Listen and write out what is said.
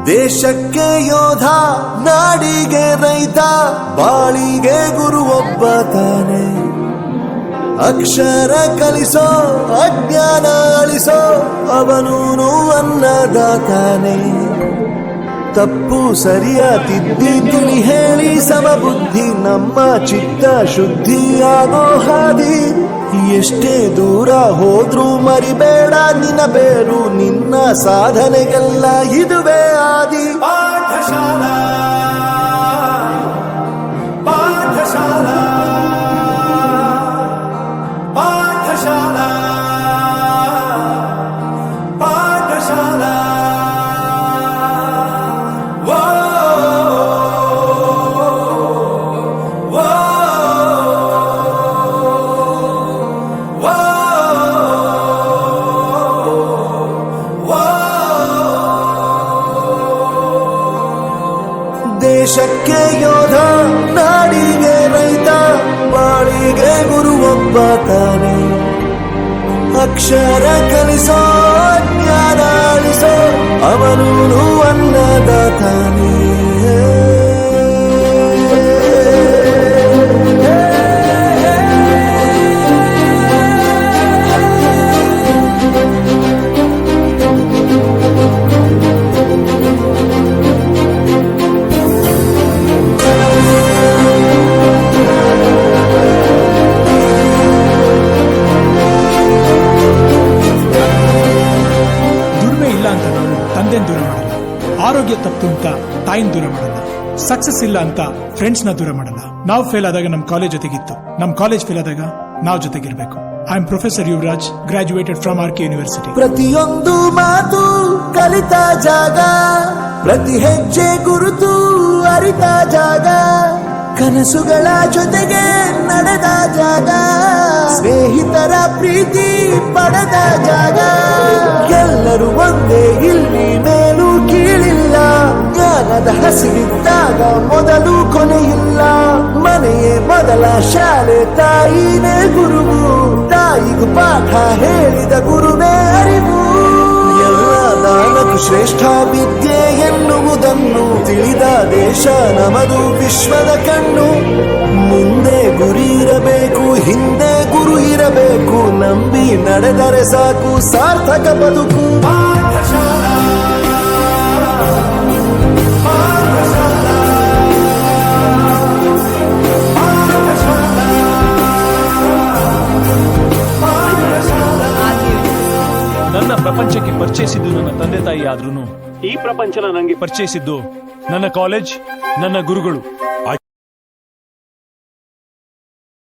ದೇಶಕ್ಕೆ ಯೋಧ, ನಾಡಿಗೆ ರೈತ, ಬಾಳಿಗೆ ಗುರು ಒಬ್ಬ ತಾನೆ. ಅಕ್ಷರ ಕಲಿಸೋ, ಅಜ್ಞಾನ ಅಳಿಸೋ, ಅವನೂನು ಅನ್ನದಾತಾನೆ. ತಪ್ಪು ಸರಿಯ ತಿದ್ದಿ ತಿಳಿ ಹೇಳಿ ಸಮಬುದ್ಧಿ, ನಮ್ಮ ಚಿತ್ತ ಶುದ್ಧಿಯಾಗೋ ಹಾದಿ. ಎಷ್ಟೇ ದೂರ ಹೋದ್ರೂ ಮರಿಬೇಡ ನಿನ್ನ ಬೇರು, ನಿನ್ನ ಸಾಧನೆಗೆಲ್ಲ ಇದುವೇ ಆದಿ. ಪಾಠಶಾಲಾ ಪಾಠಶಾಲಾ ಪಾಠಶಾಲಾ ಪಾಠಶಾಲಾ. ದೇಶಕ್ಕೆ ಯೋಧ, ನಾಡಿಗೆ ರೈತ, ಬಾಳಿಗೆ ಗುರು ಒಬ್ಬ ತಾನೆ. ಅಕ್ಷರ ಕಲಿಸೋ, ಜ್ಞಾನ ಅಳಿಸೋ, ಅವನೂನು ಅನ್ನದಾತಾನೆ. ದೂರ ಮಾಡಲ್ಲ, ಆರೋಗ್ಯ ತಪ್ಪು ಅಂತ ತಾಯಿನ ದೂರ ಮಾಡಲ್ಲ, ಸಕ್ಸಸ್ ಇಲ್ಲ ಅಂತ ಫ್ರೆಂಡ್ಸ್ ನ ದೂರ ಮಾಡಲ್ಲ. ನಾವು ಫೇಲ್ ಆದಾಗ ನಮ್ ಕಾಲೇಜ್ ಜೊತೆಗಿತ್ತು, ನಮ್ ಕಾಲೇಜ್ ಫೇಲ್ ಆದಾಗ ನಾವು ಜೊತೆಗಿರ್ಬೇಕು. I am professor Yuvraj, graduated from R K university. ಪ್ರತಿಯೊಂದು ಮಾತು ಕಲಿತ ಜಾಗ, ಪ್ರತಿ ಹೆಜ್ಜೆ ಗುರುತು ಅರಿತ ಜಾಗ, ಕನಸುಗಳ ಜೊತೆಗೆ ನಡೆದ ಜಾಗ, ಸ್ನೇಹಿತರ ಪ್ರೀತಿ ಪಡೆದ ಜಾಗ. ಎಲ್ಲರೂ ಒಂದೇ, ಇಲ್ಲಿ ಮೇಲೂ ಕೀಳಿಲ್ಲ, ಜ್ಞಾನದ ಹಸಿವಿದ್ದಾಗ ಮೊದಲು ಕೊನೆಯಿಲ್ಲ. ಮನೆಯೇ ಮೊದಲ ಶಾಲೆ, ತಾಯಿನೇ ಗುರುವು, ತಾಯಿಗೂ ಪಾಠ ಹೇಳಿದ ಗುರುವೇ ಅರಿವು. ಎಲ್ಲ ದಾನಕ್ಕೂ ಶ್ರೇಷ್ಠ ವಿದ್ಯೆ ಎನ್ನುವುದನ್ನು ತಿಳಿದ ದೇಶ ನಮದು, ವಿಶ್ವದ ಕಣ್ಣು. ಮುಂದೆ ಗುರಿ ಇರಬೇಕು, ಹಿಂದೆ ಗುರು ಇರಬೇಕು, ನಂಬಿ ನಡೆದರೆ ಸಾಕು ಸಾರ್ಥಕ ಬದುಕು. ನನ್ನ ಪ್ರಪಂಚಕ್ಕೆ ಪರಿಚಯಿಸಿದ್ದು ನನ್ನ ತಂದೆ ತಾಯಿ ಆದ್ರೂ ಈ ಪ್ರಪಂಚನ ನಂಗೆ ಪರಿಚಯಿಸಿದ್ದು ನನ್ನ ಕಾಲೇಜ್, ನನ್ನ ಗುರುಗಳು.